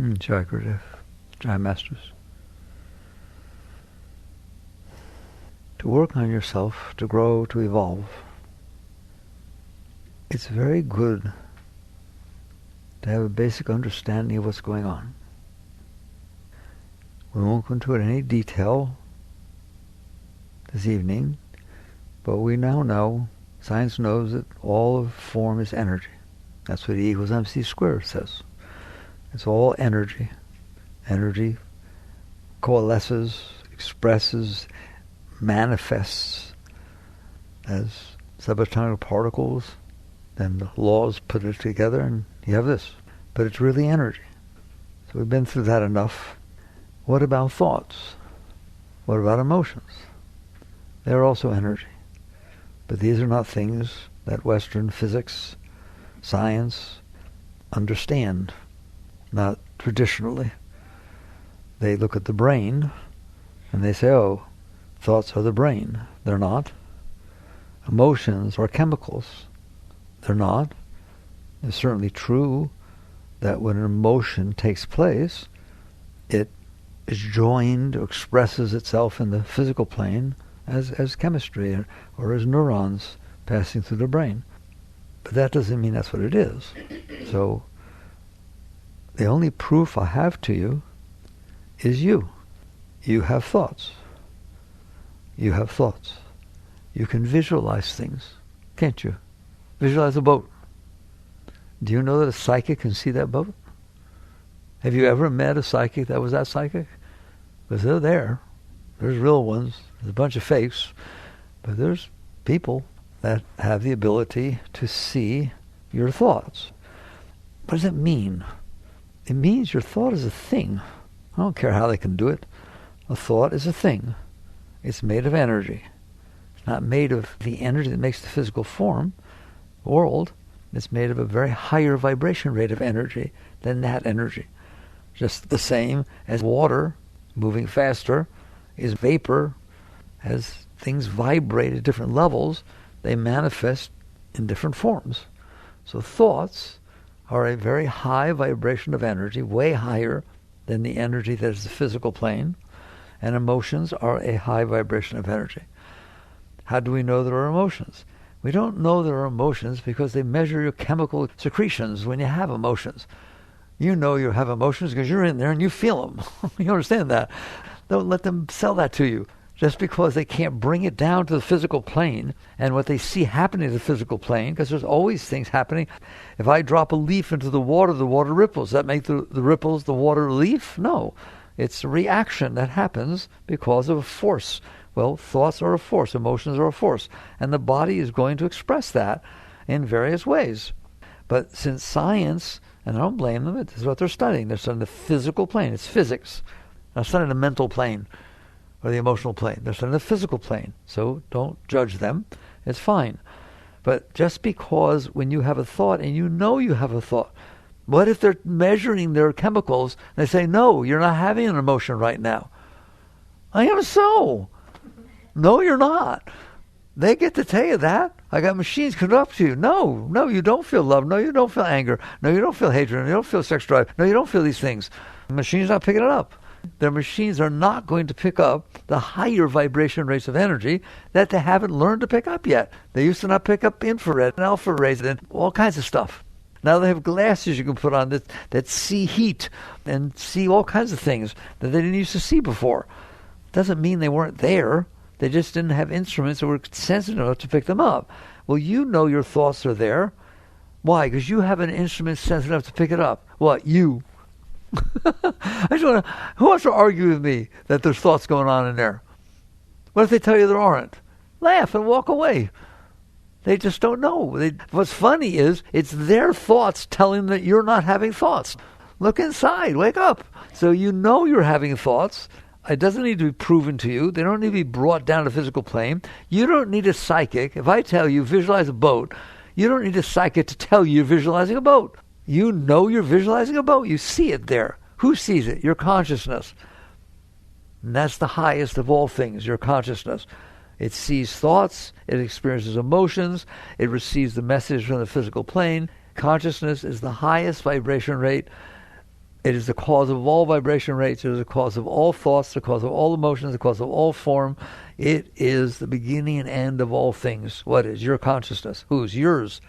Jai Gurudev, Jai Masters. To work on yourself, to grow, to evolve, it's very good to have a basic understanding of what's going on. We won't go into it in any detail this evening, but we now know, science knows, that all of form is energy. That's what E equals MC squared says. It's all energy. Energy coalesces, expresses, manifests as subatomic particles. Then the laws put it together and you have this. But it's really energy. So we've been through that enough. What about thoughts? What about emotions? They're also energy. But these are not things that Western physics, science understand. Not traditionally. They look at the brain and they say, oh, thoughts are the brain. They're not. Emotions are chemicals. They're not. It's certainly true that when an emotion takes place, it is joined or expresses itself in the physical plane as chemistry or as neurons passing through the brain. But that doesn't mean that's what it is. So the only proof I have to you is you. You have thoughts. You have thoughts. You can visualize things, can't you? Visualize a boat. Do you know that a psychic can see that boat? Have you ever met a psychic that was that psychic? Because they're there. There's real ones. There's a bunch of fakes. But there's people that have the ability to see your thoughts. What does it mean? It means your thought is a thing. I don't care how they can do it. A thought is a thing. It's made of energy. It's not made of the energy that makes the physical form, world. It's made of a very higher vibration rate of energy than that energy. Just the same as water moving faster is vapor. As things vibrate at different levels, they manifest in different forms. So thoughts are a very high vibration of energy, way higher than the energy that is the physical plane, and emotions are a high vibration of energy. How do we know there are emotions? We don't know there are emotions because they measure your chemical secretions when you have emotions. You know you have emotions because you're in there and you feel them. You understand that? Don't let them sell that to you. Just because they can't bring it down to the physical plane and what they see happening in the physical plane, because there's always things happening. If I drop a leaf into the water ripples. Does that make the ripples the water leaf? No. It's a reaction that happens because of a force. Well, thoughts are a force, emotions are a force, and the body is going to express that in various ways. But since science, and I don't blame them, this is what they're studying. They're studying the physical plane. It's physics. They're not studying the mental plane or the emotional plane. They're studying the physical plane. So don't judge them. It's fine. But just because when you have a thought and you know you have a thought, what if they're measuring their chemicals and they say, no, you're not having an emotion right now? I am so. No, you're not. They get to tell you that. I got machines coming up to you. No, you don't feel love. No, you don't feel anger. No, you don't feel hatred. No, you don't feel sex drive. No, you don't feel these things. The machine's not picking it up. Their machines are not going to pick up the higher vibration rates of energy that they haven't learned to pick up yet. They used to not pick up infrared and alpha rays and all kinds of stuff. Now they have glasses you can put on that see heat and see all kinds of things that they didn't used to see before. Doesn't mean they weren't there. They just didn't have instruments that were sensitive enough to pick them up. Well, you know your thoughts are there. Why? Because you have an instrument sensitive enough to pick it up. What? You. I just want to, who wants to argue with me that there's thoughts going on in there? What if they tell you there aren't? Laugh and walk away. They just don't know. What's funny is it's their thoughts telling that you're not having thoughts. Look inside. Wake up. So you know you're having thoughts. It doesn't need to be proven to you. They don't need to be brought down to the physical plane. You don't need a psychic. If I tell you visualize a boat, you don't need a psychic to tell you you're visualizing a boat. You know you're visualizing a boat. You see it there. Who sees it? Your consciousness. And that's the highest of all things, your consciousness. It sees thoughts. It experiences emotions. It receives the message from the physical plane. Consciousness is the highest vibration rate It is the cause of all vibration rates. It is the cause of all thoughts, the cause of all emotions, the cause of all form. It is the beginning and end of all things. What is? Your consciousness. Whose? Yours.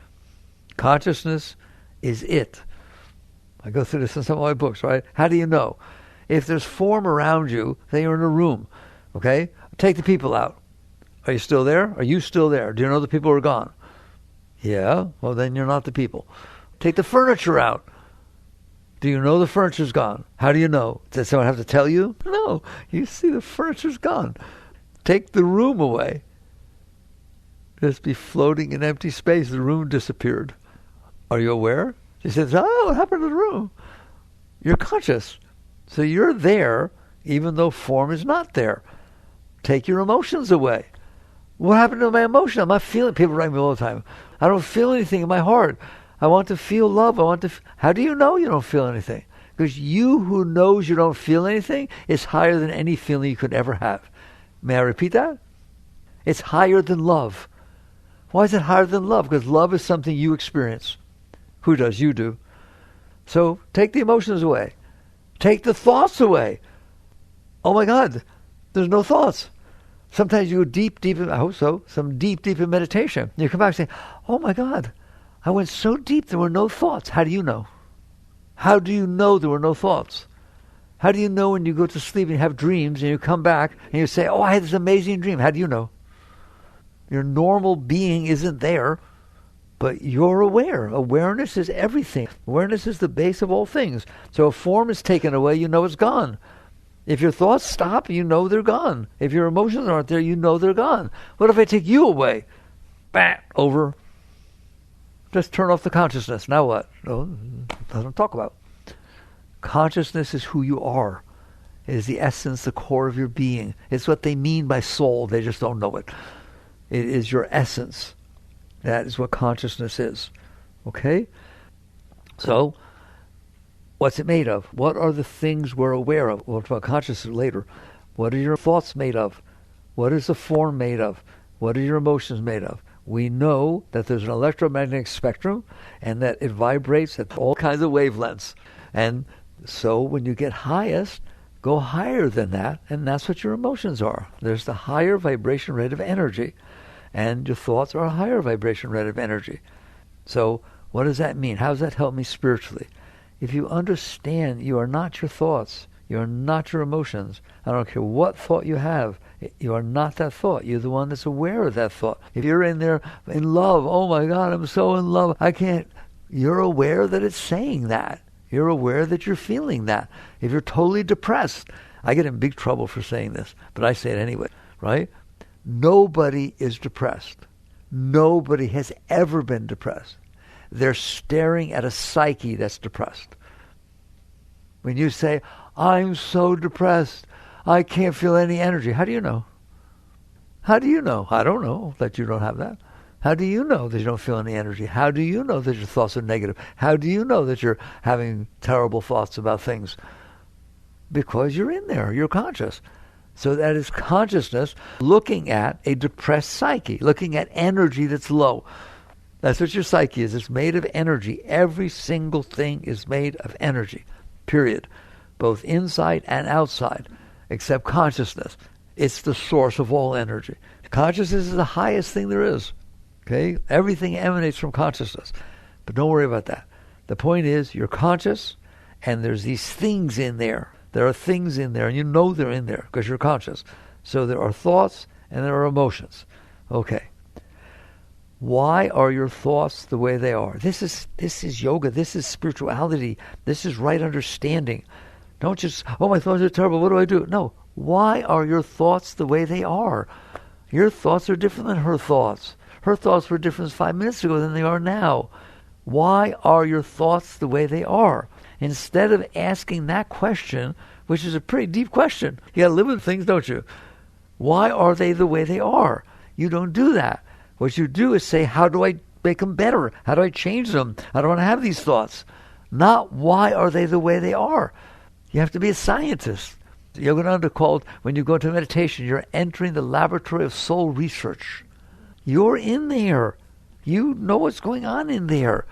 Consciousness is it. I go through this in some of my books, right? How do you know? If there's form around you, then you're in a room. Okay? Take the people out. Are you still there? Are you still there? Do you know the people are gone? Yeah? Well, then you're not the people. Take the furniture out. Do you know the furniture's gone? How do you know? Does someone have to tell you? No. You see the furniture's gone. Take the room away. Just be floating in empty space. The room disappeared. Are you aware? She says, oh, what happened to the room? You're conscious. So you're there even though form is not there. Take your emotions away. What happened to my emotion? I'm not feeling. People write me all the time. I don't feel anything in my heart. I want to feel love. How do you know you don't feel anything? Because you who knows you don't feel anything is higher than any feeling you could ever have. May I repeat that? It's higher than love. Why is it higher than love? Because love is something you experience. Who does? You do. So take the emotions away. Take the thoughts away. Oh my God, there's no thoughts. Sometimes you go deep in, I hope so, some deep in meditation. You come back and say, oh my God, I went so deep there were no thoughts. How do you know? How do you know there were no thoughts? How do you know when you go to sleep and you have dreams and you come back and you say, oh, I had this amazing dream. How do you know? Your normal being isn't there, but you're aware. Awareness is everything. Awareness is the base of all things. So if form is taken away, you know it's gone. If your thoughts stop, you know they're gone. If your emotions aren't there, you know they're gone. What if I take you away? Bah, over. Just turn off the consciousness. Now what? No, doesn't talk about. Consciousness is who you are. It is the essence, the core of your being. It's what they mean by soul. They just don't know it. It is your essence. That is what consciousness is. Okay? So, what's it made of? What are the things we're aware of? We'll talk about consciousness later. What are your thoughts made of? What is the form made of? What are your emotions made of? We know that there's an electromagnetic spectrum and that it vibrates at all kinds of wavelengths. And so when you get highest, go higher than that, and that's what your emotions are. There's the higher vibration rate of energy, and your thoughts are a higher vibration rate of energy. So what does that mean? How does that help me spiritually? If you understand you are not your thoughts, you are not your emotions, I don't care what thought you have, you are not that thought. You're the one that's aware of that thought. If you're in there in love, oh my God, I'm so in love, I can't. You're aware that it's saying that. You're aware that you're feeling that. If you're totally depressed, I get in big trouble for saying this, but I say it anyway, right? Nobody is depressed. Nobody has ever been depressed. They're staring at a psyche that's depressed. When you say, I'm so depressed, I can't feel any energy. How do you know? How do you know? I don't know that you don't have that. How do you know that you don't feel any energy? How do you know that your thoughts are negative? How do you know that you're having terrible thoughts about things? Because you're in there. You're conscious. So that is consciousness looking at a depressed psyche, looking at energy that's low. That's what your psyche is. It's made of energy. Every single thing is made of energy, period. Both inside and outside, except consciousness. It's the source of all energy. Consciousness is the highest thing there is. Okay? Everything emanates from consciousness. But don't worry about that. The point is, you're conscious, and there's these things in there. There are things in there, and you know they're in there because you're conscious. So there are thoughts and there are emotions. Okay. Why are your thoughts the way they are? This is yoga. This is spirituality. This is right understanding. Don't just, oh, my thoughts are terrible. What do I do? No. Why are your thoughts the way they are? Your thoughts are different than her thoughts. Her thoughts were different 5 minutes ago than they are now. Why are your thoughts the way they are? Instead of asking that question, which is a pretty deep question, you got to live with things, don't you? Why are they the way they are? You don't do that. What you do is say, how do I make them better? How do I change them? I don't want to have these thoughts. Not why are they the way they are. You have to be a scientist. Yogananda called, when you go into meditation, you're entering the laboratory of soul research. You're in there. You know what's going on in there.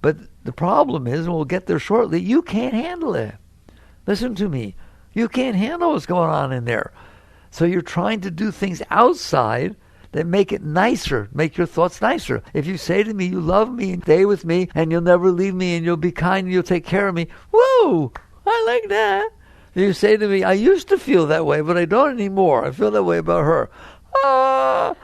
But the problem is, and we'll get there shortly, you can't handle it. Listen to me. You can't handle what's going on in there. So you're trying to do things outside that make it nicer, make your thoughts nicer. If you say to me, you love me and stay with me and you'll never leave me and you'll be kind and you'll take care of me, whoa, I like that. If you say to me, I used to feel that way, but I don't anymore. I feel that way about her. Ah.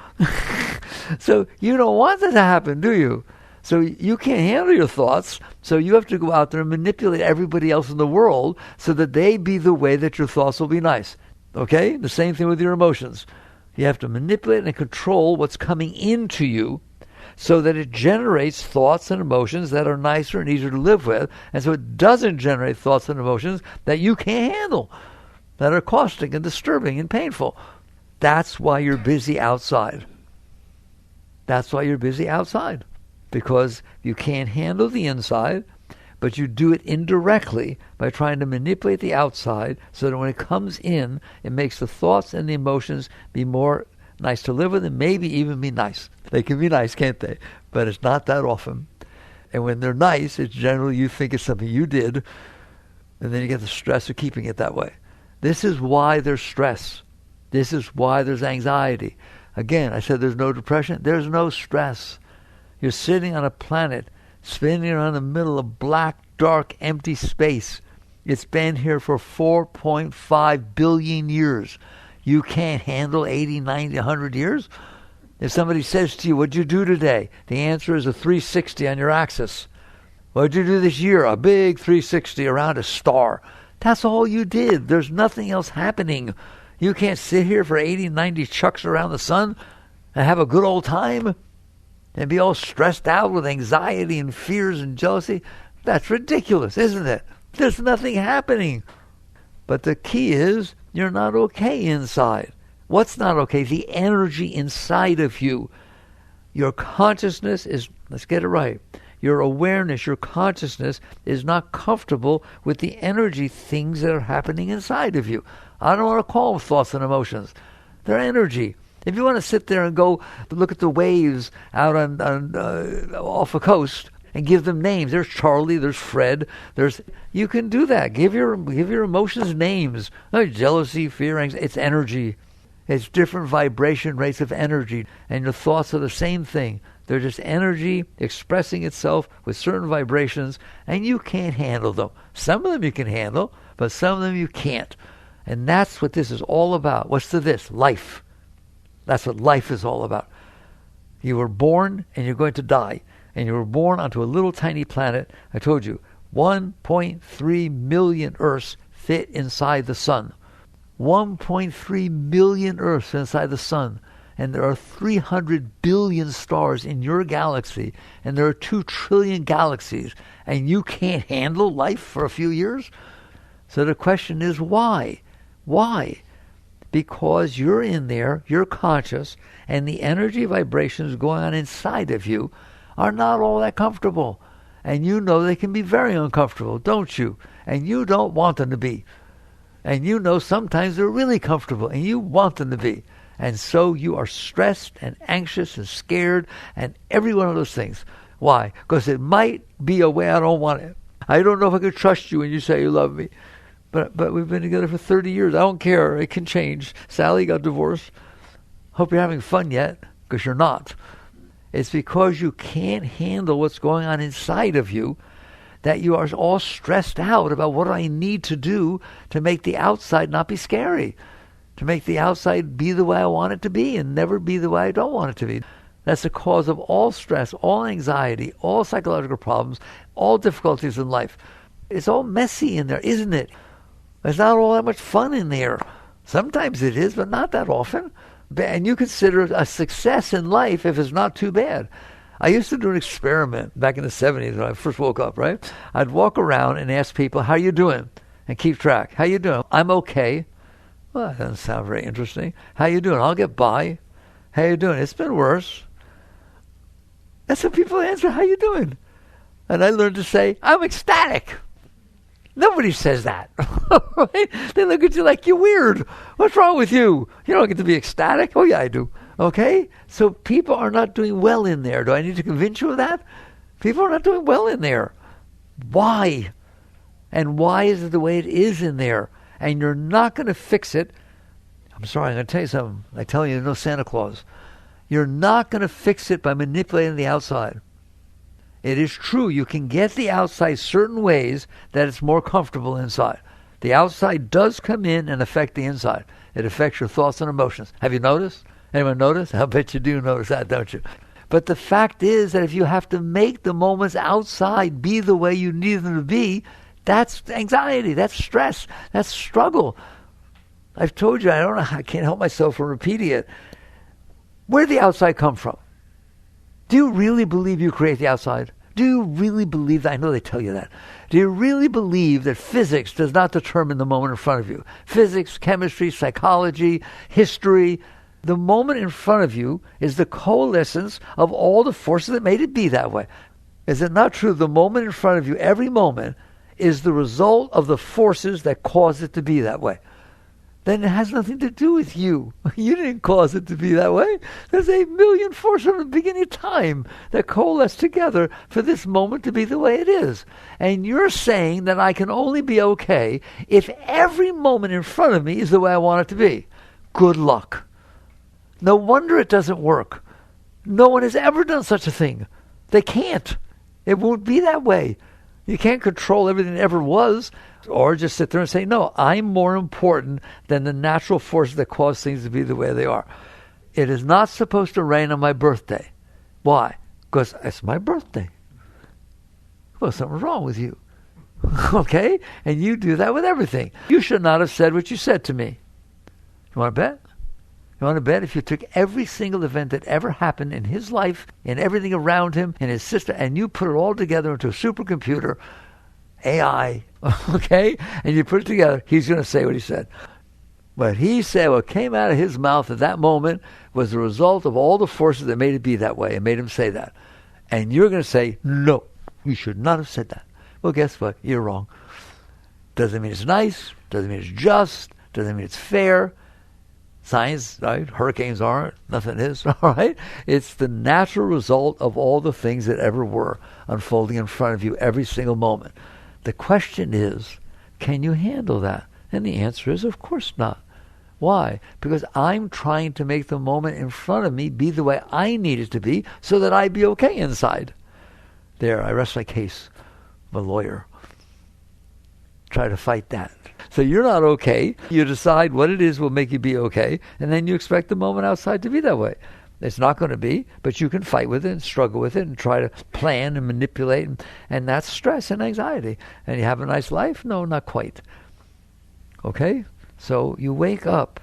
So you don't want that to happen, do you? So you can't handle your thoughts, so you have to go out there and manipulate everybody else in the world so that they be the way that your thoughts will be nice. Okay? The same thing with your emotions. You have to manipulate and control what's coming into you so that it generates thoughts and emotions that are nicer and easier to live with, and so it doesn't generate thoughts and emotions that you can't handle, that are caustic and disturbing and painful. That's why you're busy outside. That's why you're busy outside. Because you can't handle the inside, but you do it indirectly by trying to manipulate the outside so that when it comes in, it makes the thoughts and the emotions be more nice to live with and maybe even be nice. They can be nice, can't they? But it's not that often. And when they're nice, it's generally you think it's something you did, and then you get the stress of keeping it that way. This is why there's stress. This is why there's anxiety. Again, I said there's no depression. There's no stress. You're sitting on a planet, spinning around the middle of black, dark, empty space. It's been here for 4.5 billion years. You can't handle 80, 90, 100 years? If somebody says to you, what'd you do today? The answer is a 360 on your axis. What'd you do this year? A big 360 around a star. That's all you did. There's nothing else happening. You can't sit here for 80, 90 chucks around the sun and have a good old time and be all stressed out with anxiety and fears and jealousy. That's ridiculous, isn't it? There's nothing happening. But the key is you're not okay inside. What's not okay? The energy inside of you. Your consciousness is, let's get it right, your awareness, your consciousness is not comfortable with the energy things that are happening inside of you. I don't want to call them thoughts and emotions. They're energy. If you want to sit there and go look at the waves out on off a coast and give them names, there's Charlie, there's Fred, you can do that. Give your emotions names. Jealousy, fear, anxiety. It's energy. It's different vibration rates of energy, and your thoughts are the same thing. They're just energy expressing itself with certain vibrations, and you can't handle them. Some of them you can handle, but some of them you can't. And that's what this is all about. What's to this? Life. That's what life is all about. You were born and you're going to die. And you were born onto a little tiny planet. I told you, 1.3 million Earths fit inside the sun. 1.3 million Earths inside the sun. And there are 300 billion stars in your galaxy. And there are 2 trillion galaxies. And you can't handle life for a few years? So the question is, why? Why? Because you're in there, you're conscious, and the energy vibrations going on inside of you are not all that comfortable. And you know they can be very uncomfortable, don't you? And you don't want them to be. And you know sometimes they're really comfortable, and you want them to be. And so you are stressed and anxious and scared and every one of those things. Why? Because it might be a way I don't want it. I don't know if I can trust you when you say you love me. But we've been together for 30 years. I don't care. It can change. Sally got divorced. Hope you're having fun yet, because you're not. It's because you can't handle what's going on inside of you that you are all stressed out about what I need to do to make the outside not be scary, to make the outside be the way I want it to be and never be the way I don't want it to be. That's the cause of all stress, all anxiety, all psychological problems, all difficulties in life. It's all messy in there, isn't it? There's not all that much fun in there. Sometimes it is, but not that often. And you consider a success in life if it's not too bad. I used to do an experiment back in the 70s when I first woke up, right? I'd walk around and ask people, how you doing? And keep track. How you doing? I'm okay. Well, that doesn't sound very interesting. How you doing? I'll get by. How you doing? It's been worse. That's what people answer, how you doing? And I learned to say, I'm ecstatic. Nobody says that. Right? They look at you like you're weird. What's wrong with you? You don't get to be ecstatic? Oh, yeah, I do. Okay? So people are not doing well in there. Do I need to convince you of that? People are not doing well in there. Why? And why is it the way it is in there? And you're not going to fix it. I'm sorry, I'm going to tell you something. I tell you, no Santa Claus. You're not going to fix it by manipulating the outside. It is true, you can get the outside certain ways that it's more comfortable inside. The outside does come in and affect the inside. It affects your thoughts and emotions. Have you noticed? Anyone notice? I bet you do notice that, don't you? But the fact is that if you have to make the moments outside be the way you need them to be, that's anxiety, that's stress, that's struggle. I've told you, I can't help myself from repeating it. Where did the outside come from? Do you really believe you create the outside? Do you really believe that? I know they tell you that. Do you really believe that physics does not determine the moment in front of you? Physics, chemistry, psychology, history. The moment in front of you is the coalescence of all the forces that made it be that way. Is it not true? The moment in front of you, every moment, is the result of the forces that caused it to be that way. Then it has nothing to do with you. You didn't cause it to be that way. There's 1,000,000 forces from the beginning of time that coalesce together for this moment to be the way it is. And you're saying that I can only be okay if every moment in front of me is the way I want it to be. Good luck. No wonder it doesn't work. No one has ever done such a thing. They can't. It won't be that way. You can't control everything that ever was, or just sit there and say, no, I'm more important than the natural forces that cause things to be the way they are. It is not supposed to rain on my birthday. Why? Because it's my birthday. Well, something's wrong with you. Okay? And you do that with everything. You should not have said what you said to me. You want to bet? You want to bet if you took every single event that ever happened in his life, in everything around him, in his sister, and you put it all together into a supercomputer, AI, okay, and you put it together, he's going to say what he said. What he said, what came out of his mouth at that moment was the result of all the forces that made it be that way and made him say that. And you're going to say, no, you should not have said that. Well, guess what? You're wrong. Doesn't mean it's nice, doesn't mean it's just, doesn't mean it's fair. Science, right? Hurricanes aren't, nothing is, all right? It's the natural result of all the things that ever were unfolding in front of you every single moment. The question is, can you handle that? And the answer is, of course not. Why? Because I'm trying to make the moment in front of me be the way I need it to be so that I be okay inside. There, I rest my case. I'm a lawyer. Try to fight that. So you're not okay. You decide what it is will make you be okay, and then you expect the moment outside to be that way. It's not going to be, but you can fight with it and struggle with it and try to plan and manipulate, and that's stress and anxiety. And you have a nice life? No, not quite. Okay? So you wake up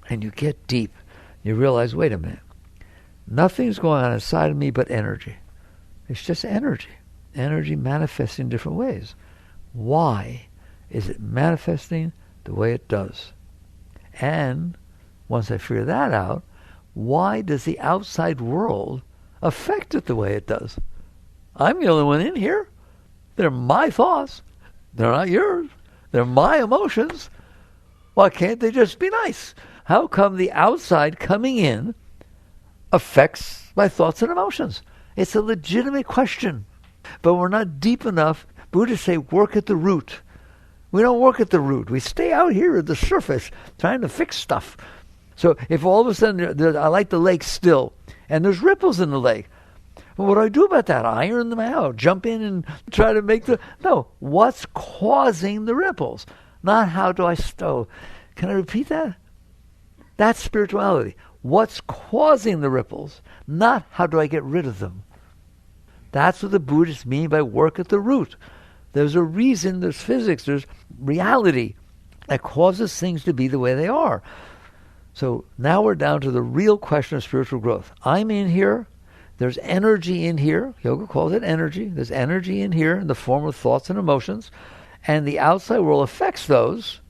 and you get deep. You realize, wait a minute. Nothing's going on inside of me but energy. It's just energy. Energy manifests in different ways. Why is it manifesting the way it does? And once I figure that out, why does the outside world affect it the way it does? I'm the only one in here. They're my thoughts. They're not yours. They're my emotions. Why can't they just be nice? How come the outside coming in affects my thoughts and emotions? It's a legitimate question. But we're not deep enough. Buddhists say work at the root. We don't work at the root. We stay out here at the surface trying to fix stuff. So if all of a sudden, I like the lake still, and there's ripples in the lake, well, what do I do about that? Iron them out, jump in and try to make the... No, what's causing the ripples? Not how do I stow. Can I repeat that? That's spirituality. What's causing the ripples? Not how do I get rid of them. That's what the Buddhists mean by work at the root. There's a reason, there's physics, there's reality that causes things to be the way they are. So now we're down to the real question of spiritual growth. I'm in here. There's energy in here. Yoga calls it energy. There's energy in here in the form of thoughts and emotions. And the outside world affects those.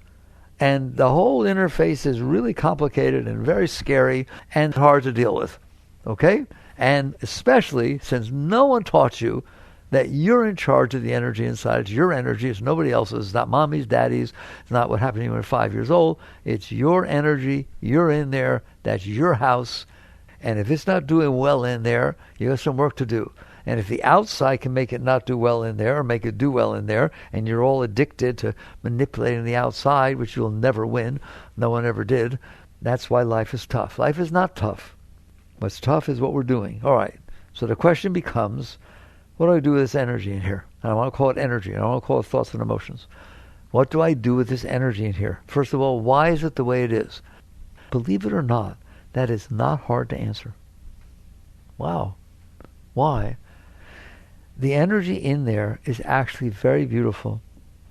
And the whole interface is really complicated and very scary and hard to deal with. Okay? And especially since no one taught you that you're in charge of the energy inside. It's your energy. It's nobody else's. It's not mommy's, daddy's. It's not what happened to you when you were 5 years old. It's your energy. You're in there. That's your house. And if it's not doing well in there, you have some work to do. And if the outside can make it not do well in there or make it do well in there, and you're all addicted to manipulating the outside, which you'll never win, no one ever did, that's why life is tough. Life is not tough. What's tough is what we're doing. All right. So the question becomes, what do I do with this energy in here? And I want to call it energy. I don't want to call it thoughts and emotions. What do I do with this energy in here? First of all, why is it the way it is? Believe it or not, that is not hard to answer. Wow. Why? The energy in there is actually very beautiful.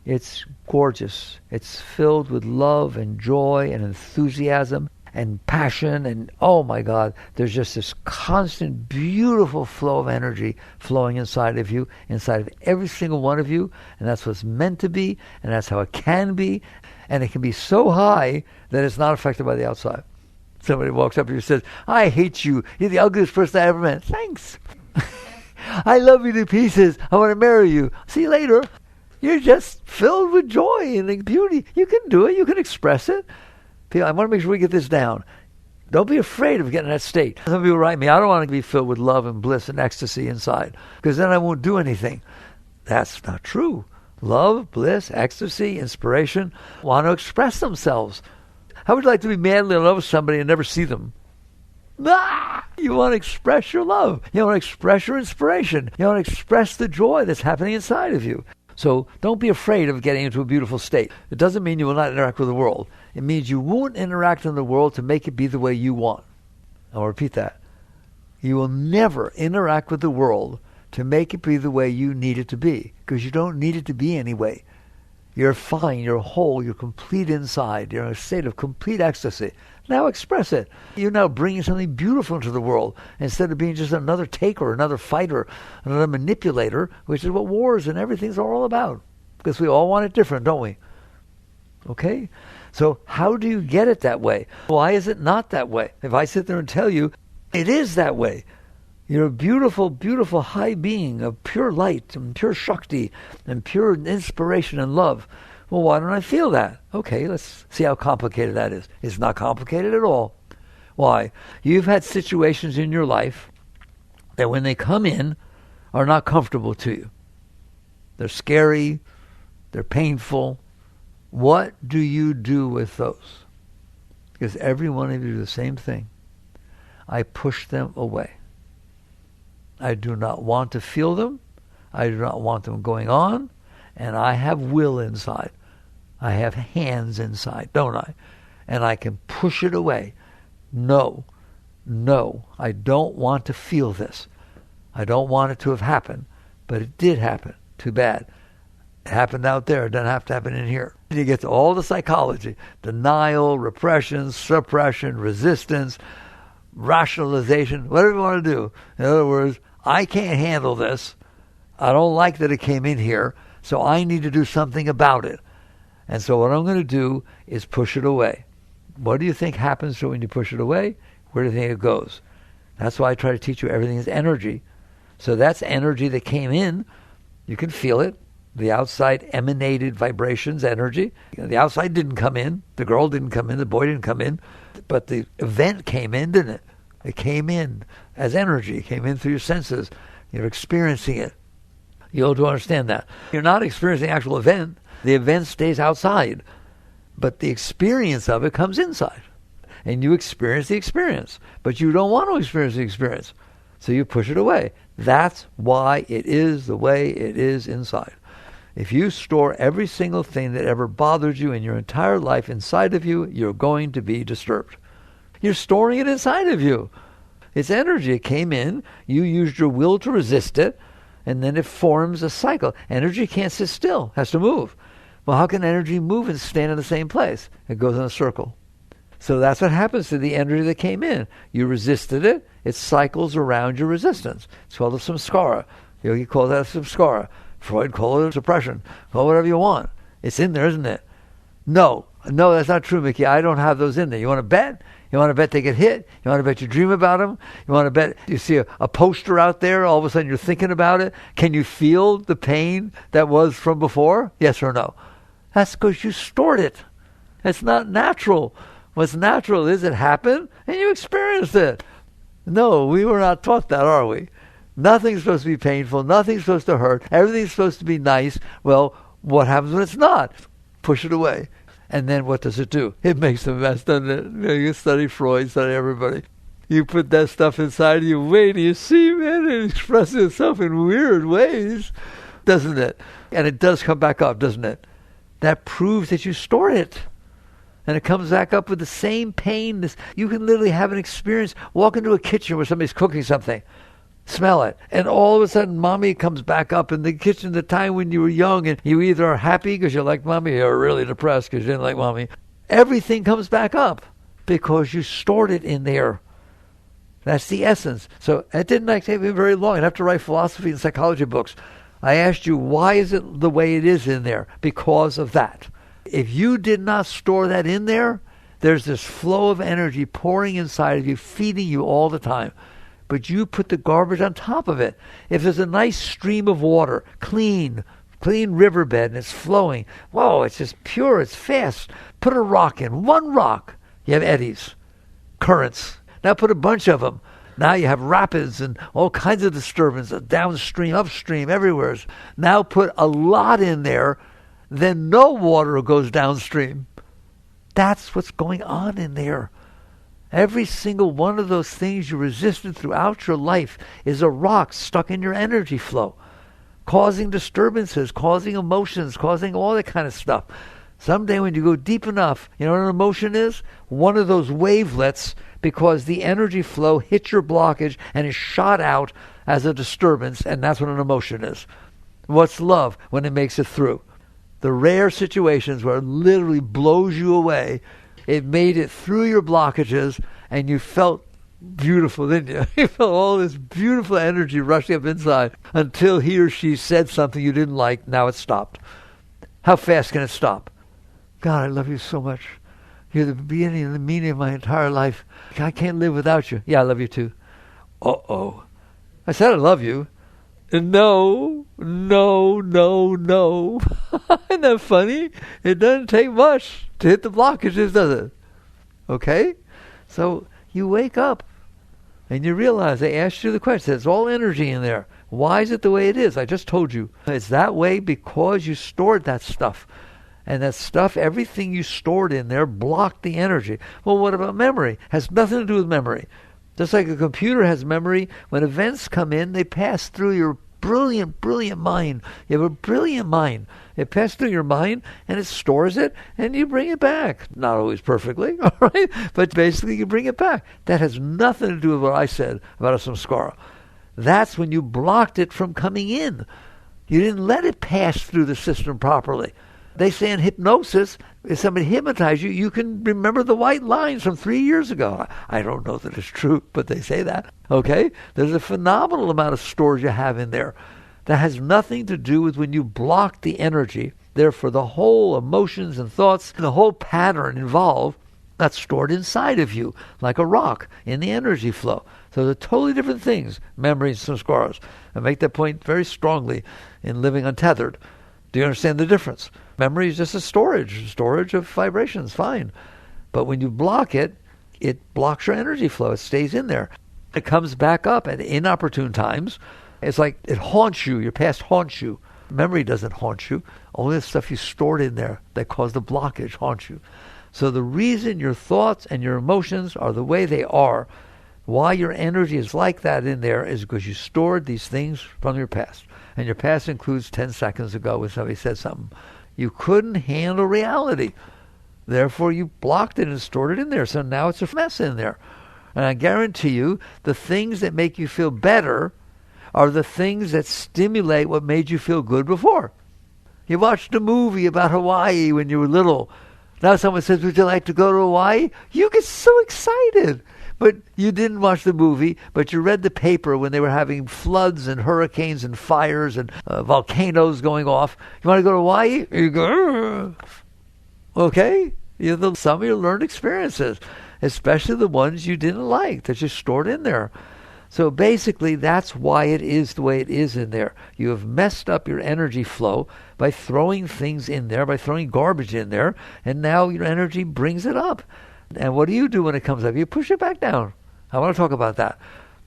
It's gorgeous. It's filled with love and joy and enthusiasm and passion, and oh my God, there's just this constant, beautiful flow of energy flowing inside of you, inside of every single one of you, and that's what's meant to be, and that's how it can be, and it can be so high that it's not affected by the outside. Somebody walks up to you and says, I hate you. You're the ugliest person I ever met. Thanks. I love you to pieces. I want to marry you. See you later. You're just filled with joy and beauty. You can do it. You can express it. I want to make sure we get this down. Don't be afraid of getting in that state. Some people write me, I don't want to be filled with love and bliss and ecstasy inside, because then I won't do anything. That's not true. Love, bliss, ecstasy, inspiration want to express themselves. How would you like to be madly in love with somebody and never see them? You want to express your love. You want to express your inspiration. You want to express the joy that's happening inside of you. So don't be afraid of getting into a beautiful state. It doesn't mean you will not interact with the world. It means you won't interact in the world to make it be the way you want. I'll repeat that. You will never interact with the world to make it be the way you need it to be, because you don't need it to be anyway. You're fine, you're whole, you're complete inside. You're in a state of complete ecstasy. Now express it. You're now bringing something beautiful into the world instead of being just another taker, another fighter, another manipulator, which is what wars and everything's all about. Because we all want it different, don't we? Okay? So how do you get it that way? Why is it not that way? If I sit there and tell you, it is that way. You're a beautiful, beautiful high being of pure light and pure Shakti and pure inspiration and love. Well, why don't I feel that? Okay, let's see how complicated that is. It's not complicated at all. Why? You've had situations in your life that when they come in are not comfortable to you. They're scary. They're painful. What do you do with those? Because every one of you do the same thing. I push them away. I do not want to feel them. I do not want them going on. And I have will inside. I have hands inside, don't I? And I can push it away. No, I don't want to feel this. I don't want it to have happened. But it did happen. Too bad. It happened out there. It doesn't have to happen in here. You get to all the psychology. Denial, repression, suppression, resistance, rationalization, whatever you want to do. In other words, I can't handle this. I don't like that it came in here, so I need to do something about it. And so what I'm going to do is push it away. What do you think happens to when you push it away? Where do you think it goes? That's why I try to teach you everything is energy. So that's energy that came in. You can feel it. The outside emanated vibrations, energy. The outside didn't come in. The girl didn't come in. The boy didn't come in. But the event came in, didn't it? It came in as energy. It came in through your senses. You're experiencing it. You ought to understand that. You're not experiencing the actual event. The event stays outside. But the experience of it comes inside. And you experience the experience. But you don't want to experience the experience. So you push it away. That's why it is the way it is inside. If you store every single thing that ever bothered you in your entire life inside of you, you're going to be disturbed. You're storing it inside of you. It's energy. It came in. You used your will to resist it. And then it forms a cycle. Energy can't sit still. It has to move. Well, how can energy move and stand in the same place? It goes in a circle. So that's what happens to the energy that came in. You resisted it. It cycles around your resistance. It's called a samskara. Yogi calls that a samskara. Freud called it suppression. Call it whatever you want. It's in there, isn't it? No, that's not true, Mickey. I don't have those in there. You want to bet? You want to bet they get hit? You want to bet you dream about them? You want to bet you see a poster out there, all of a sudden you're thinking about it? Can you feel the pain that was from before? Yes or no? That's because you stored it. It's not natural. What's natural is it happened and you experienced it. No, we were not taught that, are we? Nothing's supposed to be painful. Nothing's supposed to hurt. Everything's supposed to be nice. Well, what happens when it's not? Push it away. And then what does it do? It makes a mess, doesn't it? You study Freud, study everybody. You put that stuff inside you, wait till you see, man, it expresses itself in weird ways, doesn't it? And it does come back up, doesn't it? That proves that you stored it. And it comes back up with the same pain. You can literally have an experience, walk into a kitchen where somebody's cooking something, smell it, and all of a sudden mommy comes back up in the kitchen, the time when you were young, and you either are happy because you like mommy or are really depressed because you didn't like mommy. Everything comes back up because you stored it in there. That's the essence. So it didn't take me very long. I'd have to write philosophy and psychology books. I asked you, why is it the way it is in there? Because of that. If you did not store that in there, there's this flow of energy pouring inside of you, feeding you all the time. But you put the garbage on top of it. If there's a nice stream of water, clean riverbed, and it's flowing, whoa, it's just pure, it's fast. Put a rock in, one rock. You have eddies, currents. Now put a bunch of them. Now you have rapids and all kinds of disturbance, downstream, upstream, everywhere. Now put a lot in there, then no water goes downstream. That's what's going on in there. Every single one of those things you resisted throughout your life is a rock stuck in your energy flow, causing disturbances, causing emotions, causing all that kind of stuff. Someday when you go deep enough, you know what an emotion is? One of those wavelets, because the energy flow hits your blockage and is shot out as a disturbance, and that's what an emotion is. What's love? When it makes it through. The rare situations where it literally blows you away, it made it through your blockages, and you felt beautiful, didn't you? You felt all this beautiful energy rushing up inside until he or she said something you didn't like. Now it stopped. How fast can it stop? God, I love you so much. You're the beginning and the meaning of my entire life. I can't live without you. Yeah, I love you too. Uh-oh. I said I love you. No. Isn't that funny? It doesn't take much to hit the blockages, does it? Okay? So you wake up and you realize they asked you the question. There's all energy in there. Why is it the way it is? I just told you. It's that way because you stored that stuff. And that stuff, everything you stored in there, blocked the energy. Well, what about memory? Has nothing to do with memory. Just like a computer has memory, when events come in, they pass through your brilliant mind. You have a brilliant mind. It passes through your mind, and it stores it, and you bring it back. Not always perfectly, all right? But basically, you bring it back. That has nothing to do with what I said about a samskara. That's when you blocked it from coming in. You didn't let it pass through the system properly. They say in hypnosis, if somebody hypnotizes you, you can remember the white lines from 3 years ago. I don't know that it's true, but they say that. Okay? There's a phenomenal amount of storage you have in there. That has nothing to do with when you block the energy. Therefore, the whole emotions and thoughts, the whole pattern involved, that's stored inside of you, like a rock in the energy flow. So they're totally different things, memories and samskaras. I make that point very strongly in living untethered. Do you understand the difference? Memory is just a storage of vibrations, fine. But when you block it, it blocks your energy flow. It stays in there. It comes back up at inopportune times. It's like it haunts you. Your past haunts you. Memory doesn't haunt you. Only the stuff you stored in there that caused the blockage haunts you. So the reason your thoughts and your emotions are the way they are, why your energy is like that in there, is because you stored these things from your past. And your past includes 10 seconds ago when somebody said something. You couldn't handle reality. Therefore, you blocked it and stored it in there. So now it's a mess in there. And I guarantee you, the things that make you feel better are the things that stimulate what made you feel good before. You watched a movie about Hawaii when you were little. Now someone says, would you like to go to Hawaii? You get so excited. But you didn't watch the movie, but you read the paper when they were having floods and hurricanes and fires and volcanoes going off. You want to go to Hawaii? You go, okay? Some of your learned experiences, especially the ones you didn't like that you stored in there. So basically, that's why it is the way it is in there. You have messed up your energy flow by throwing things in there, by throwing garbage in there, and now your energy brings it up. And what do you do when it comes up? You push it back down. I want to talk about that.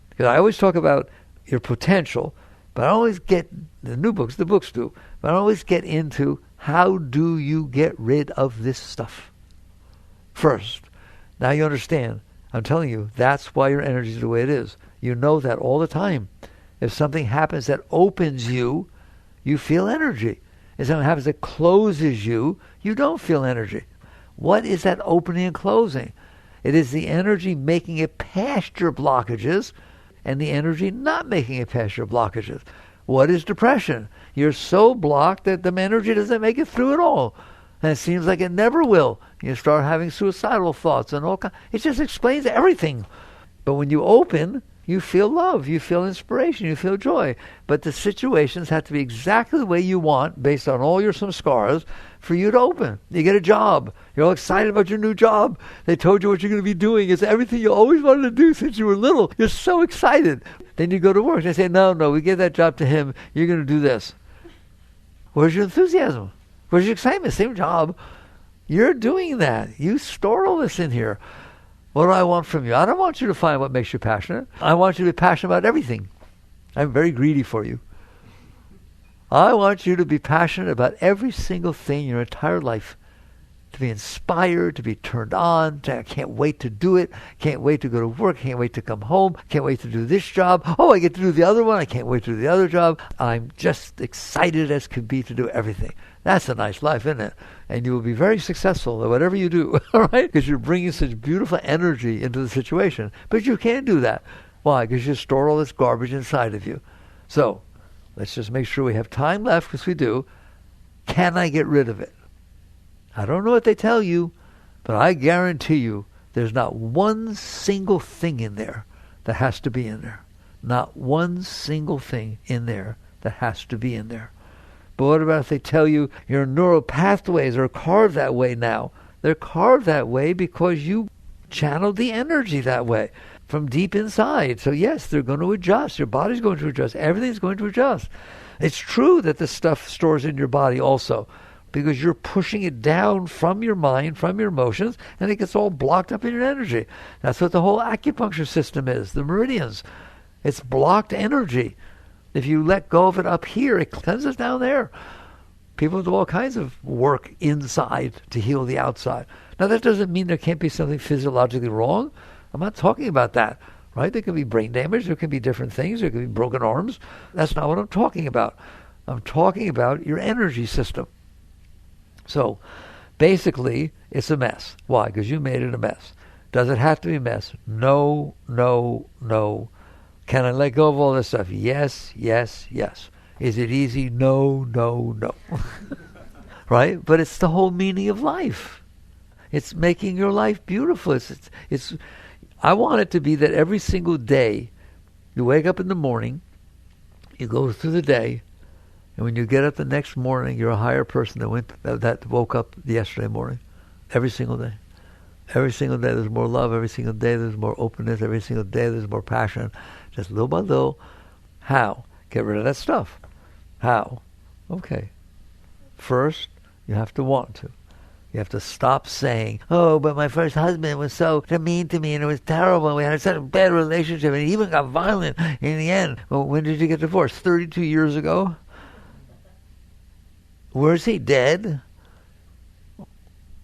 Because I always talk about your potential, but I always get, the books do, but I always get into how do you get rid of this stuff first. Now you understand. I'm telling you, that's why your energy is the way it is. You know that all the time. If something happens that opens you, you feel energy. If something happens that closes you, you don't feel energy. What is that opening and closing? It is the energy making it past your blockages and the energy not making it past your blockages. What is depression? You're so blocked that the energy doesn't make it through at all. And it seems like it never will. You start having suicidal thoughts and all kinds. It just explains everything. But when you open, you feel love, you feel inspiration, you feel joy. But the situations have to be exactly the way you want, based on all your scars, for you to open. You get a job. You're all excited about your new job. They told you what you're going to be doing. It's everything you always wanted to do since you were little. You're so excited. Then you go to work. They say, no, we give that job to him. You're going to do this. Where's your enthusiasm? Where's your excitement? Same job. You're doing that. You store all this in here. What do I want from you? I don't want you to find what makes you passionate. I want you to be passionate about everything. I'm very greedy for you. I want you to be passionate about every single thing in your entire life. To be inspired, to be turned on. I can't wait to do it. Can't wait to go to work. Can't wait to come home. Can't wait to do this job. Oh, I get to do the other one. I can't wait to do the other job. I'm just excited as could be to do everything. That's a nice life, isn't it? And you will be very successful at whatever you do, all right? Because you're bringing such beautiful energy into the situation. But you can't do that. Why? Because you store all this garbage inside of you. So, let's just make sure we have time left, because we do. Can I get rid of it? I don't know what they tell you, but I guarantee you there's not one single thing in there that has to be in there. Not one single thing in there that has to be in there. But what about if they tell you your neural pathways are carved that way now? They're carved that way because you channeled the energy that way from deep inside. So yes, they're going to adjust. Your body's going to adjust. Everything's going to adjust. It's true that this stuff stores in your body also, because you're pushing it down from your mind, from your emotions, and it gets all blocked up in your energy. That's what the whole acupuncture system is, the meridians. It's blocked energy. If you let go of it up here, it cleanses down there. People do all kinds of work inside to heal the outside. Now, that doesn't mean there can't be something physiologically wrong. I'm not talking about that, right? There can be brain damage. There can be different things. There can be broken arms. That's not what I'm talking about. I'm talking about your energy system. So, basically, it's a mess. Why? Because you made it a mess. Does it have to be a mess? No, no, no. Can I let go of all this stuff? Yes, yes, yes. Is it easy? No, no, no. Right? But it's the whole meaning of life. It's making your life beautiful. It's. I want it to be that every single day, you wake up in the morning, you go through the day, and when you get up the next morning, you're a higher person that woke up yesterday morning. Every single day. Every single day there's more love. Every single day there's more openness. Every single day there's more passion. Just little by little. How? Get rid of that stuff. How? Okay. First, you have to want to. You have to stop saying, oh, but my first husband was so mean to me and it was terrible and we had such a bad relationship and he even got violent in the end. Well, when did you get divorced? 32 years ago? Where's he? Dead?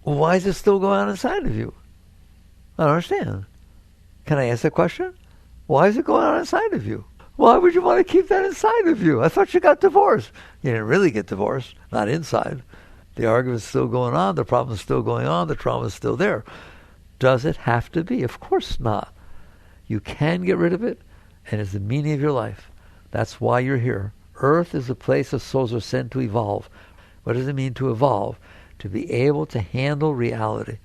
Why is it still going on inside of you? I don't understand. Can I ask that question? Why is it going on inside of you? Why would you want to keep that inside of you? I thought you got divorced. You didn't really get divorced, not inside. The argument's still going on, the problem's still going on, the trauma's still there. Does it have to be? Of course not. You can get rid of it, and it's the meaning of your life. That's why you're here. Earth is a place that souls are sent to evolve. What does it mean to evolve? To be able to handle reality.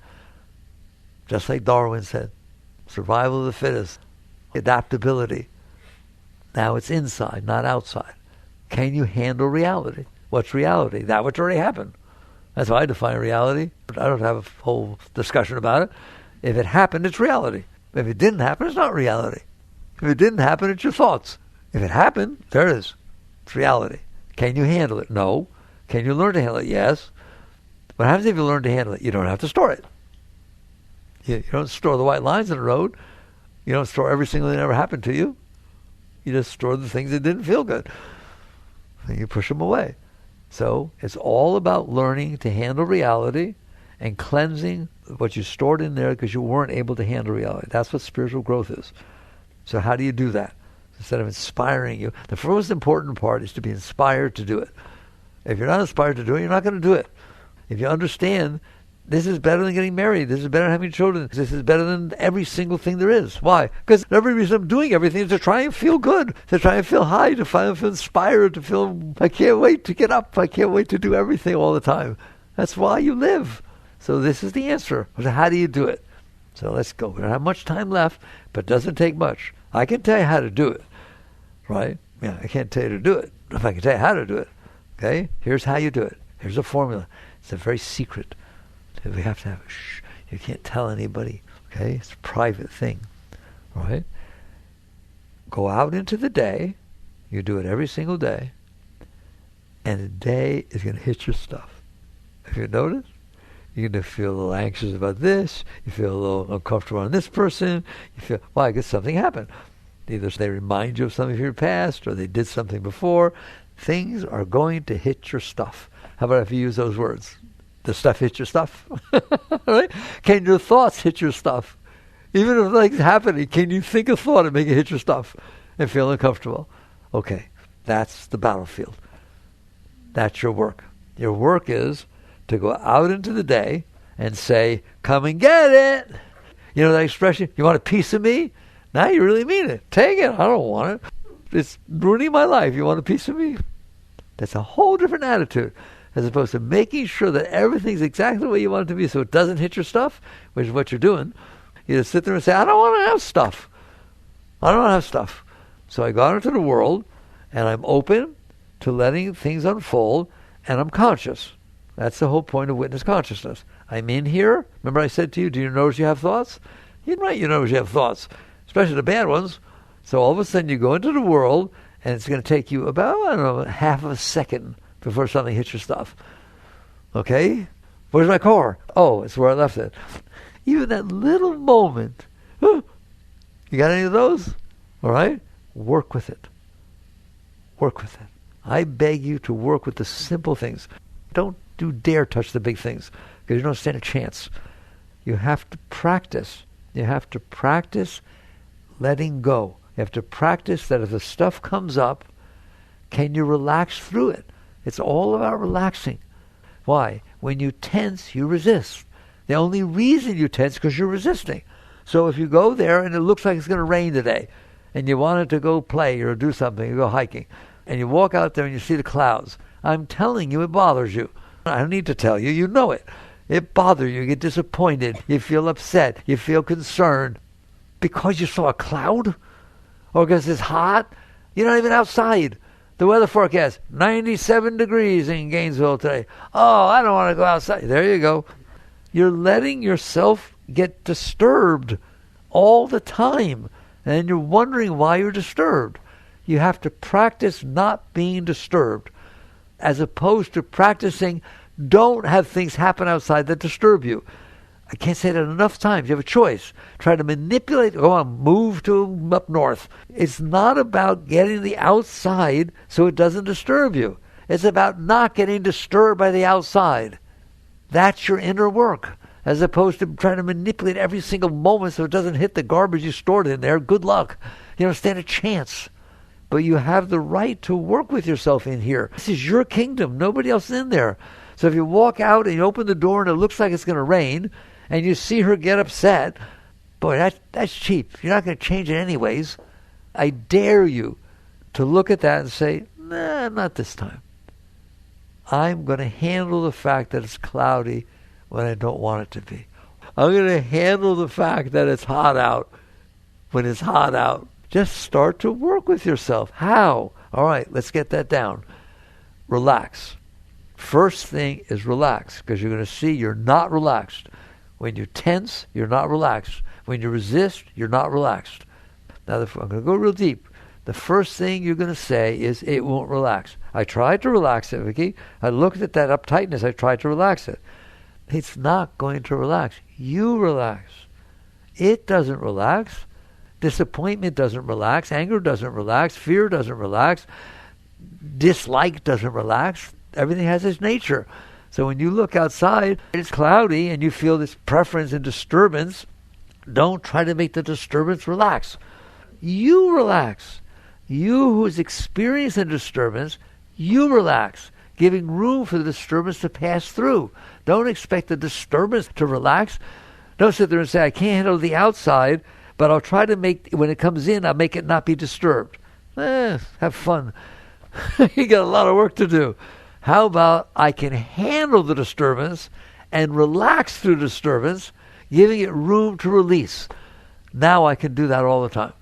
Just like Darwin said, survival of the fittest, adaptability. Now it's inside, not outside. Can you handle reality? What's reality? That which already happened. That's how I define reality. I don't have a whole discussion about it. If it happened, it's reality. If it didn't happen, it's not reality. If it didn't happen, it's your thoughts. If it happened, there it is. It's reality. Can you handle it? No. Can you learn to handle it? Yes. What happens if you learn to handle it? You don't have to store it. You don't store the white lines in the road. You don't store every single thing that ever happened to you. You just store the things that didn't feel good. And you push them away. So it's all about learning to handle reality and cleansing what you stored in there because you weren't able to handle reality. That's what spiritual growth is. So how do you do that? Instead of inspiring you, the most important part is to be inspired to do it. If you're not inspired to do it, you're not going to do it. If you understand, this is better than getting married, this is better than having children, this is better than every single thing there is. Why? Because every reason I'm doing everything is to try and feel good, to try and feel high, to finally feel inspired, to feel, I can't wait to get up, I can't wait to do everything all the time. That's why you live. So this is the answer. How do you do it? So let's go. We don't have much time left, but it doesn't take much. I can tell you how to do it, right? Yeah, I can't tell you to do it. If I can tell you how to do it, okay? Here's how you do it. Here's a formula. It's a very secret. We have to have shh. You can't tell anybody, okay? It's a private thing, right? Go out into the day. You do it every single day. And the day is going to hit your stuff. Have you noticed? You're going to feel a little anxious about this. You feel a little uncomfortable on this person. You feel, well, I guess something happened. Either they remind you of something from your past or they did something before. Things are going to hit your stuff. How about if you use those words? The stuff hit your stuff. Right? Can your thoughts hit your stuff? Even if nothing's happening, can you think a thought and make it hit your stuff and feel uncomfortable? Okay, that's the battlefield. That's your work. Your work is to go out into the day and say, come and get it. You know that expression, you want a piece of me? Now you really mean it. Take it. I don't want it. It's ruining my life. You want a piece of me? That's a whole different attitude, as opposed to making sure that everything's exactly the way you want it to be so it doesn't hit your stuff, which is what you're doing. You just sit there and say, I don't want to have stuff. I don't want to have stuff. So I go out into the world, and I'm open to letting things unfold, and I'm conscious. That's the whole point of witness consciousness. I'm in here. Remember I said to you, do you notice you have thoughts? You're right, you notice you have thoughts, especially the bad ones. So all of a sudden you go into the world, and it's going to take you about, I don't know, half of a second before something hits your stuff. Okay? Where's my car? Oh, it's where I left it. Even that little moment. You got any of those? All right? Work with it. Work with it. I beg you to work with the simple things. Don't dare touch the big things, because you don't stand a chance. You have to practice. You have to practice letting go. You have to practice that if the stuff comes up, can you relax through it? It's all about relaxing. Why? When you tense, you resist. The only reason you tense is because you're resisting. So if you go there and it looks like it's going to rain today, and you wanted to go play or do something, you go hiking, and you walk out there and you see the clouds, I'm telling you, it bothers you. I don't need to tell you, you know it. It bothers you, you get disappointed, you feel upset, you feel concerned. Because you saw a cloud? Or because it's hot? You're not even outside. The weather forecast, 97 degrees in Gainesville today. Oh, I don't want to go outside. There you go. You're letting yourself get disturbed all the time. And you're wondering why you're disturbed. You have to practice not being disturbed, as opposed to practicing don't have things happen outside that disturb you. I can't say that enough times. You have a choice. Try to manipulate. Go on, move to up north. It's not about getting the outside so it doesn't disturb you. It's about not getting disturbed by the outside. That's your inner work, as opposed to trying to manipulate every single moment so it doesn't hit the garbage you stored in there. Good luck. You don't stand a chance. But you have the right to work with yourself in here. This is your kingdom. Nobody else is in there. So if you walk out and you open the door and it looks like it's going to rain, and you see her get upset, boy, that's cheap. You're not going to change it anyways. I dare you to look at that and say, nah, not this time. I'm going to handle the fact that it's cloudy when I don't want it to be. I'm going to handle the fact that it's hot out when it's hot out. Just start to work with yourself. How? All right, let's get that down. Relax. First thing is relax, because you're going to see you're not relaxed. When you tense, you're not relaxed. When you resist, you're not relaxed. Now, I'm going to go real deep. The first thing you're going to say is, it won't relax. I tried to relax it, Vicky. I looked at that uptightness. I tried to relax it. It's not going to relax. You relax. It doesn't relax. Disappointment doesn't relax. Anger doesn't relax. Fear doesn't relax. Dislike doesn't relax. Everything has its nature. So when you look outside, it's cloudy and you feel this preference and disturbance, don't try to make the disturbance relax. You relax. You who's experiencing disturbance, you relax, giving room for the disturbance to pass through. Don't expect the disturbance to relax. Don't sit there and say, I can't handle the outside, but I'll try to make, when it comes in, I'll make it not be disturbed. Have fun. You got a lot of work to do. How about I can handle the disturbance and relax through disturbance, giving it room to release. Now I can do that all the time.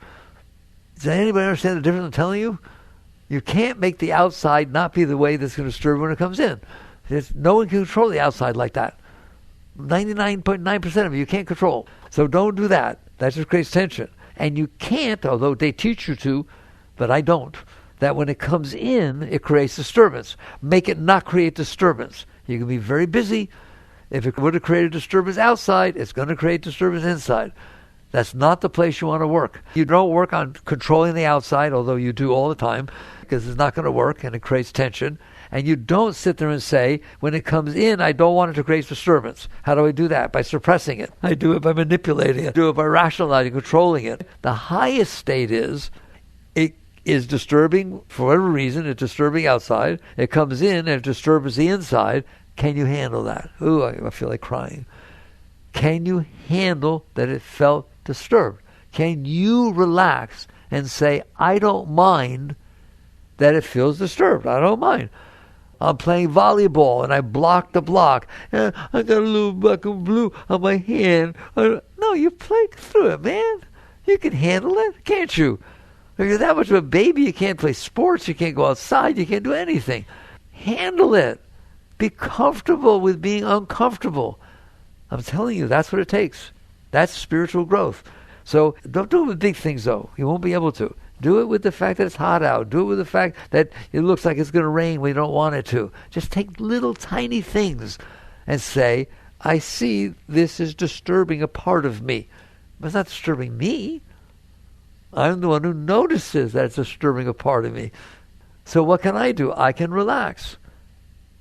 Does anybody understand the difference I'm telling you? You can't make the outside not be the way that's going to disturb when it comes in. No one can control the outside like that. 99.9% of you can't control. So don't do that. That just creates tension. And you can't, although they teach you to, but I don't, that when it comes in, it creates disturbance. Make it not create disturbance. You can be very busy. If it would have created disturbance outside, it's going to create disturbance inside. That's not the place you want to work. You don't work on controlling the outside, although you do all the time, because it's not going to work and it creates tension. And you don't sit there and say, when it comes in, I don't want it to create disturbance. How do I do that? By suppressing it. I do it by manipulating it. I do it by rationalizing, controlling it. The highest state is, it is disturbing, for whatever reason, it's disturbing outside. It comes in and it disturbs the inside. Can you handle that? Ooh, I feel like crying. Can you handle that it felt disturbed? Can you relax and say, I don't mind that it feels disturbed. I don't mind. I'm playing volleyball and I blocked the block. I got a little black and blue on my hand. No, you play through it, man. You can handle it, can't you? If you're that much of a baby, you can't play sports, you can't go outside, you can't do anything. Handle it. Be comfortable with being uncomfortable. I'm telling you, that's what it takes. That's spiritual growth. So don't do it with big things, though. You won't be able to. Do it with the fact that it's hot out. Do it with the fact that it looks like it's going to rain when you don't want it to. Just take little tiny things and say, I see this is disturbing a part of me. But it's not disturbing me. I'm the one who notices that it's disturbing a part of me. So what can I do? I can relax.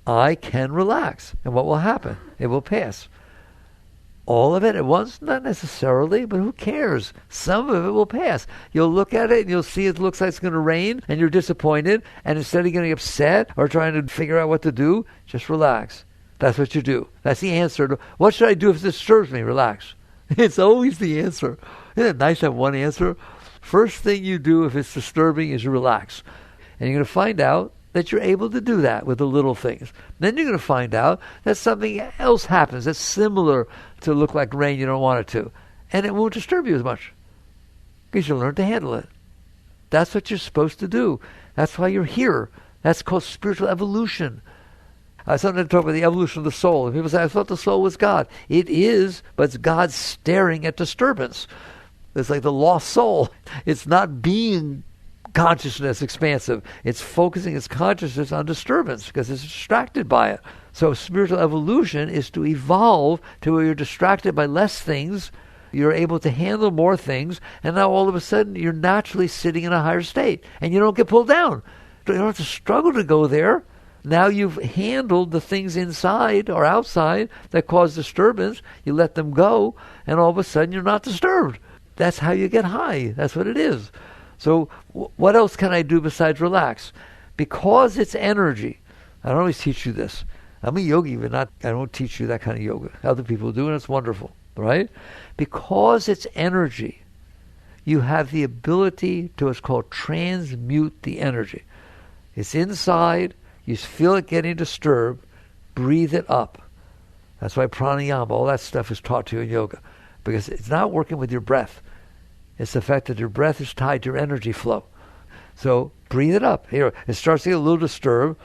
I can relax. And what will happen? It will pass. All of it at once? Not necessarily, but who cares? Some of it will pass. You'll look at it and you'll see it looks like it's going to rain and you're disappointed, and instead of getting upset or trying to figure out what to do, just relax. That's what you do. That's the answer to, what should I do if it disturbs me? Relax. It's always the answer. Isn't it nice to have one answer? First thing you do if it's disturbing is you relax. And you're going to find out that you're able to do that with the little things. Then you're going to find out that something else happens that's similar to look like rain you don't want it to. And it won't disturb you as much because you'll learn to handle it. That's what you're supposed to do. That's why you're here. That's called spiritual evolution. I sometimes talk about the evolution of the soul. And people say, I thought the soul was God. It is, but it's God staring at disturbance. It's like the lost soul. It's not being consciousness expansive. It's focusing its consciousness on disturbance because it's distracted by it. So spiritual evolution is to evolve to where you're distracted by less things, you're able to handle more things, and now all of a sudden you're naturally sitting in a higher state and you don't get pulled down. You don't have to struggle to go there. Now you've handled the things inside or outside that cause disturbance. You let them go, and all of a sudden you're not disturbed. That's how you get high. That's what it is. So what else can I do besides relax? Because it's energy. I don't always teach you this. I'm a yogi, but I don't teach you that kind of yoga. Other people do, and it's wonderful, right? Because it's energy, you have the ability to what's called transmute the energy. It's inside. You feel it getting disturbed. Breathe it up. That's why pranayama, all that stuff is taught to you in yoga. Because it's not working with your breath. It's the fact that your breath is tied to your energy flow. So breathe it up. Here, it starts to get a little disturbed.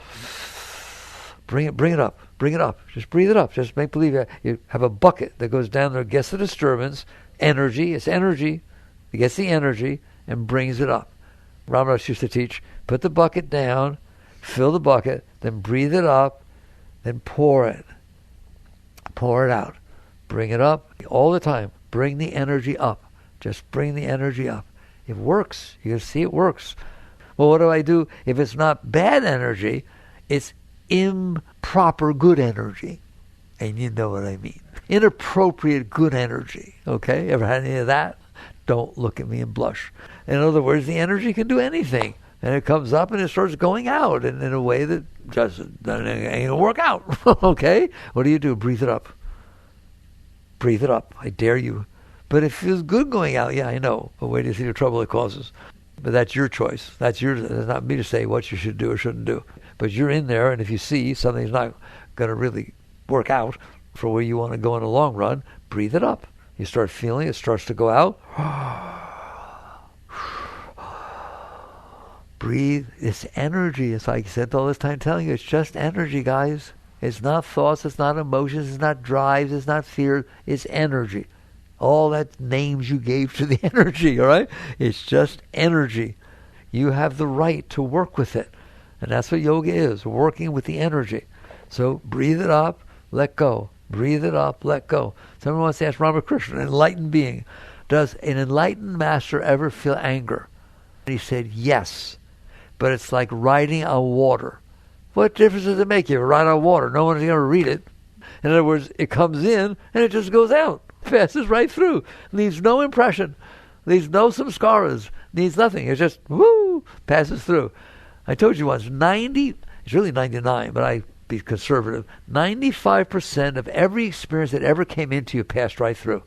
Bring it up. Bring it up. Just breathe it up. Just make believe you have a bucket that goes down there, gets the disturbance, energy. It's energy. It gets the energy and brings it up. Ramadas used to teach, put the bucket down, fill the bucket, then breathe it up, then pour it. Pour it out. Bring it up all the time. Bring the energy up. Just bring the energy up. It works. You can see it works. Well, what do I do if it's not bad energy? It's improper good energy. And you know what I mean. Inappropriate good energy. Okay? Ever had any of that? Don't look at me and blush. In other words, the energy can do anything. And it comes up and it starts going out in a way that just ain't going to work out. Okay? What do? Breathe it up. Breathe it up. I dare you. But it feels good going out. Yeah, I know. But wait till you see the trouble it causes. But that's your choice. That's not me to say what you should do or shouldn't do. But you're in there, and if you see something's not going to really work out for where you want to go in the long run, breathe it up. You start feeling it starts to go out. Breathe. It's energy. It's like I said all this time telling you, it's just energy, guys. It's not thoughts, it's not emotions, it's not drives, it's not fear. It's energy. All that names you gave to the energy, all right? It's just energy. You have the right to work with it. And that's what yoga is, working with the energy. So breathe it up, let go. Breathe it up, let go. Someone wants to ask Ramakrishna, an enlightened being, does an enlightened master ever feel anger? And he said, yes. But it's like riding on water. What difference does it make you ride on water? No one's going to read it. In other words, it comes in and it just goes out. Passes right through. Leaves no impression. Leaves no samskaras. Needs nothing. It just, woo, passes through. I told you once, it's really 99, but I be conservative. 95% of every experience that ever came into you passed right through.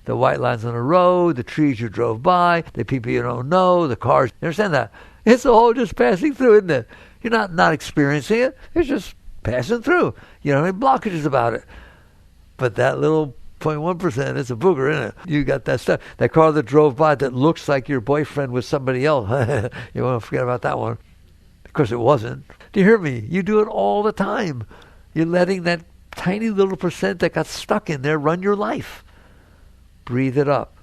The white lines on the road, the trees you drove by, the people you don't know, the cars. You understand that? It's all just passing through, isn't it? You're not experiencing it. It's just passing through. You don't have any blockages about it. But that little 0.1%, it's a booger, isn't it? You got that stuff. That car that drove by that looks like your boyfriend with somebody else. You want to forget about that one. Of course it wasn't. Do you hear me? You do it all the time. You're letting that tiny little percent that got stuck in there run your life. Breathe it up.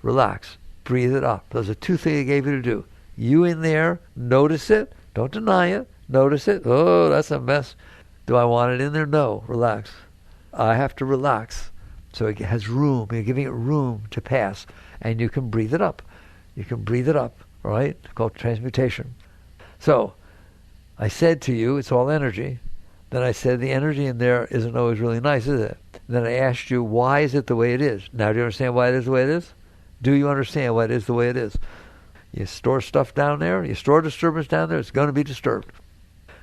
Relax. Breathe it up. Those are two things I gave you to do. You in there, notice it. Don't deny it. Notice it. Oh, that's a mess. Do I want it in there? No. Relax. I have to relax. So it has room. You're giving it room to pass. And you can breathe it up. You can breathe it up. All right? It's called transmutation. So, I said to you, it's all energy. Then I said the energy in there isn't always really nice, is it? Then I asked you, why is it the way it is? Now do you understand why it is the way it is? Do you understand why it is the way it is? You store stuff down there, you store disturbance down there, it's going to be disturbed.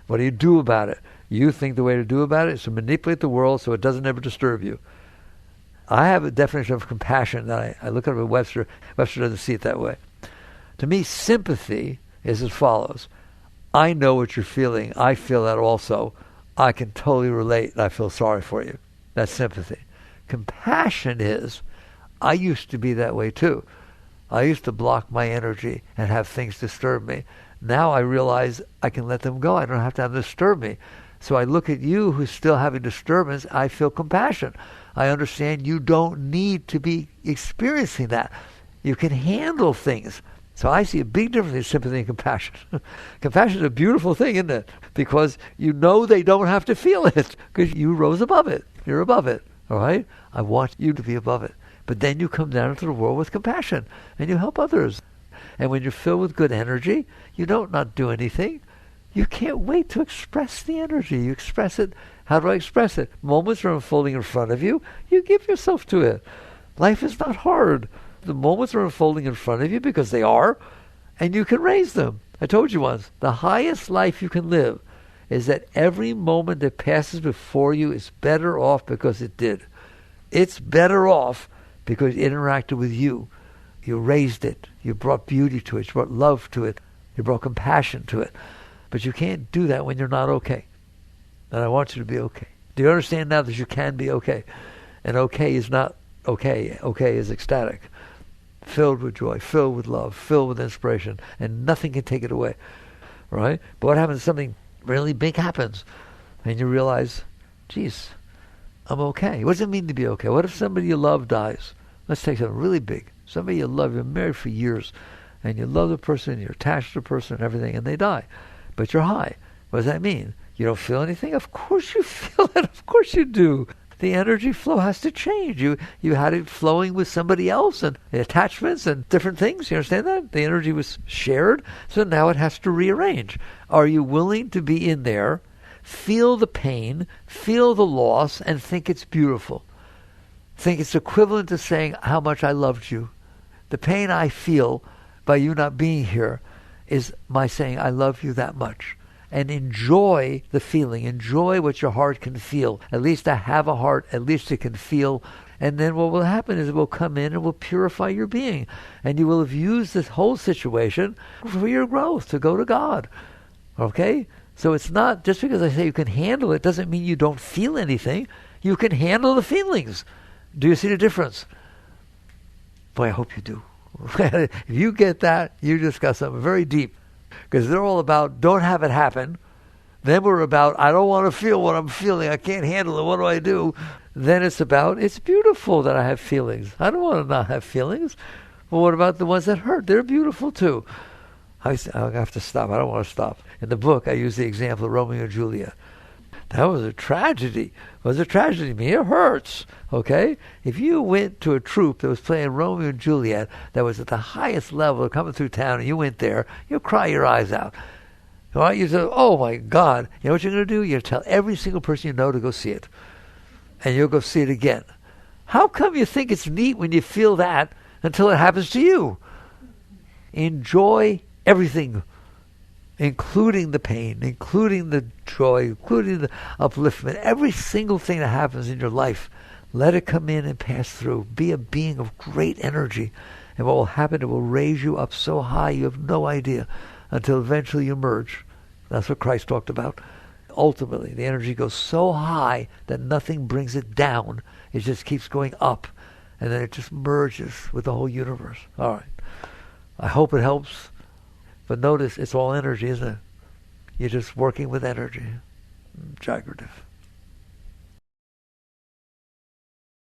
What do you do about it? You think the way to do about it is to manipulate the world so it doesn't ever disturb you. I have a definition of compassion that I look at with Webster. Webster doesn't see it that way. To me, sympathy is as follows. I know what you're feeling. I feel that also. I can totally relate and I feel sorry for you. That's sympathy. Compassion is, I used to be that way too. I used to block my energy and have things disturb me. Now I realize I can let them go. I don't have to have them disturb me. So I look at you who's still having disturbance. I feel compassion. I understand you don't need to be experiencing that. You can handle things. So I see a big difference in sympathy and compassion. Compassion is a beautiful thing, isn't it? Because you know they don't have to feel it because you rose above it. You're above it, all right? I want you to be above it. But then you come down into the world with compassion and you help others. And when you're filled with good energy, you don't not do anything. You can't wait to express the energy. You express it. How do I express it? Moments are unfolding in front of you. You give yourself to it. Life is not hard. The moments are unfolding in front of you because they are, and you can raise them. I told you once, the highest life you can live is that every moment that passes before you is better off because it did. It's better off because it interacted with you. You raised it. You brought beauty to it. You brought love to it. You brought compassion to it. But you can't do that when you're not okay. And I want you to be okay. Do you understand now that you can be okay? And okay is not okay. Okay is ecstatic. Filled with joy, filled with love, filled with inspiration, and nothing can take it away, right? But what happens if something really big happens, and you realize, geez, I'm okay. What does it mean to be okay? What if somebody you love dies? Let's take something really big. Somebody you love, you're married for years, and you love the person, you're attached to the person and everything, and they die. But you're high. What does that mean? You don't feel anything? Of course you feel it. Of course you do. the energy flow has to change. You had it flowing with somebody else and the attachments and different things. You understand that? The energy was shared, so now it has to rearrange. Are you willing to be in there, feel the pain, feel the loss, and think it's beautiful? Think it's equivalent to saying how much I loved you. The pain I feel by you not being here is my saying I love you that much. And enjoy the feeling. Enjoy what your heart can feel. At least I have a heart. At least it can feel. And then what will happen is it will come in and will purify your being. And you will have used this whole situation for your growth, to go to God. Okay? So it's not, just because I say you can handle it, doesn't mean you don't feel anything. You can handle the feelings. Do you see the difference? Boy, I hope you do. If you get that, you just got something very deep. Because they're all about, don't have it happen. Then we're about, I don't want to feel what I'm feeling. I can't handle it. What do I do? Then it's about, it's beautiful that I have feelings. I don't want to not have feelings. But what about the ones that hurt? They're beautiful too. I have to stop. I don't want to stop. In the book, I use the example of Romeo and Juliet. That was a tragedy. It was a tragedy to me. It hurts. Okay? If you went to a troupe that was playing Romeo and Juliet that was at the highest level coming through town and you went there, you'll cry your eyes out. All right? You say, oh my God. You know what you're going to do? You'll tell every single person you know to go see it. And you'll go see it again. How come you think it's neat when you feel that until it happens to you? Enjoy everything, including the pain, including the joy, including the upliftment, every single thing that happens in your life. Let it come in and pass through. Be a being of great energy. And what will happen, it will raise you up so high you have no idea until eventually you merge. That's what Christ talked about. Ultimately, the energy goes so high that nothing brings it down. It just keeps going up. And then it just merges with the whole universe. All right. I hope it helps. But notice, it's all energy, isn't it? You're just working with energy. Jagrative.